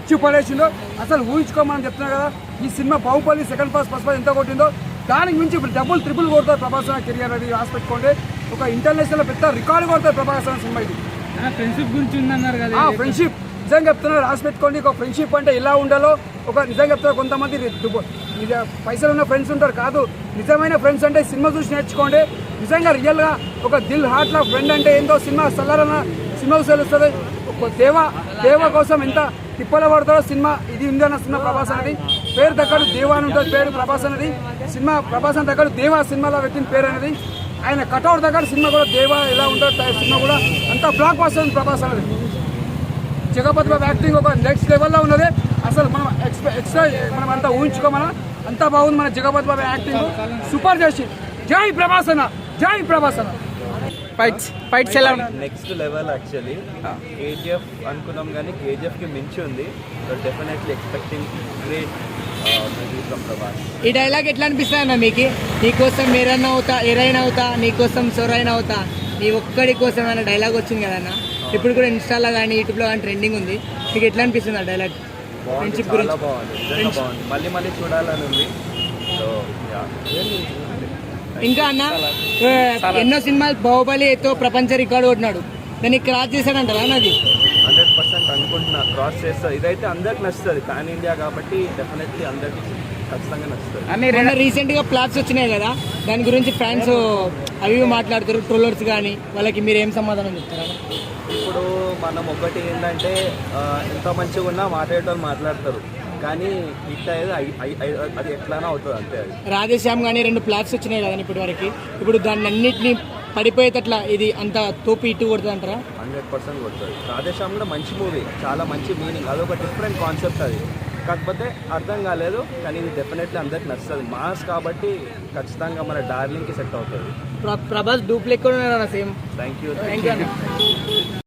ఇచ్చి పడేసిందో అసలు ఊహించుకోమని చెప్తున్నా కదా. ఈ cinema Baahubali second first first ఎంత కొట్టిందో దానికి మించి డబుల్ ట్రిపుల్ కొడతారు ప్రభాస్ కెరియర్ అది రాసి పెట్టుకోండి. ఒక ఇంటర్నేషనల్ పెద్ద రికార్డు కొడతారు ప్రభాస్ సినిమా ఇది. ఫ్రెండ్షిప్ గురించి ఉందన్నారు కదా. ఫ్రెండ్షిప్ నిజంగా చెప్తున్నారు, రాసి పెట్టుకోండి. ఒక ఫ్రెండ్షిప్ అంటే ఎలా ఉండాలో ఒక నిజంగా చెప్తారు. కొంతమంది పైసలు ఉన్న ఫ్రెండ్స్ ఉంటారు, కాదు నిజమైన ఫ్రెండ్స్ అంటే సినిమా చూసి నేర్చుకోండి. నిజంగా రియల్గా ఒక దిల్ హార్ట్లా ఫ్రెండ్ అంటే ఏందో సినిమా సల్లారన్న సినిమా తెలుస్తుంది. ఒక దేవ కోసం ఎంత తిప్పల పడతాడో సినిమా ఇది ఉందన్న సినిమా. ప్రభాస్ అనేది పేరు దగ్గర దేవా అని ఉంటుంది పేరు ప్రభాస్ అనేది. సినిమా ప్రభాస్ అని దగ్గర దేవా సినిమాలో పెట్టిన పేరు అనేది. ఆయన కటౌట్ దగ్గర సినిమా కూడా దేవా ఎలా ఉంటుంది సినిమా కూడా అంత బ్లాక్ బస్టర్ ప్రభాస్ అనేది. జగపతి బాబు యాక్టింగ్ ఒక నెక్స్ట్ లెవెల్లో ఉన్నది. అసలు మనం ఎక్స్ట్రా మనం అంతా ఊహించుకోమన్నా అంతా బాగుంది. మన జగపతి బాబు యాక్టింగ్ సూపర్ చేసి. జై ప్రభాస్ అన్న, జై ప్రభాస్ అన్న. ఫైట్స్ ఎలా నెక్స్ట్ లెవెల్. యాక్చువల్లీ కేజీఎఫ్ అనుకున్నాం కానీ కేజీఎఫ్కి మించి ఉంది. So definitely expecting great from Prabhas. ఈ డైలాగ్ ఎట్లా అనిపిస్తుంది అన్న మీకు? నీకోసం ఎరైనా అవుతా, నీకోసం సొరైనా అవుతా, నీ ఒక్కడి కోసం అన్న డైలాగ్ వచ్చింది కదన్న. ఇప్పుడు కూడా ఇన్స్టాలో కానీ యూట్యూబ్లో కానీ ట్రెండింగ్ ఉంది. మీకు ఎట్లా అనిపిస్తుంది ఆ డైలాగ్? ఫ్రెండ్షిప్ గురించి బాగుంది, మళ్ళీ మళ్ళీ చూడాలని ఉంది. సో ఇంకా అన్న ఎన్నో సినిమాలు బాహుబలితో ప్రపంచ రికార్డు కొట్టినాడు, దాన్ని క్రాస్ చేశాడంటారా అన్నది? 100% అనుకుంటున్నా క్రాస్ చేస్తుంది. ఇదైతే అందరికి నచ్చుతుంది, పాన్ ఇండియా కాబట్టి డెఫినెట్లీ అందరికి ఖచ్చితంగా నచ్చుతుంది. రీసెంట్గా ప్లాట్స్ వచ్చినాయి కదా, దాని గురించి ఫ్యాన్స్ అవి మాట్లాడుతారు, ట్రోలర్స్ కానీ. వాళ్ళకి మీరు ఏం సమాధానం చెప్తారా? ఇప్పుడు మనం ఒకటి ఏంటంటే ఎంత మంచిగా ఉన్నా మాట్లాడేటోళ్ళు మాట్లాడతారు, కానీ హిట్ అయ్యేది అది ఎట్లానో అవుతుంది అంతే. అది రాధేశ్యామ్ కానీ 2 ప్లాట్స్ వచ్చినాయి కదా ఇప్పటి వరకు. ఇప్పుడు దాన్ని అన్నింటినీ పడిపోయేటట్లా ఇది అంత తోపు ఇటు కొడుతుంది అంటారా? 100% కొడుతుంది. రాధేశ్యామ్ కూడా మంచి మూవీ, చాలా మంచి మీనింగ్, అదొక డిఫరెంట్ కాన్సెప్ట్ అది. కాకపోతే అర్థం కాలేదు, కానీ ఇది డెఫినెట్లీ అందరికి నచ్చుతుంది. మాస్ కాబట్టి ఖచ్చితంగా మన డార్లింగ్కి సెట్ అవుతుంది. ప్రభాస్ డూప్లెక్ కూడా సేమ్. Thank you.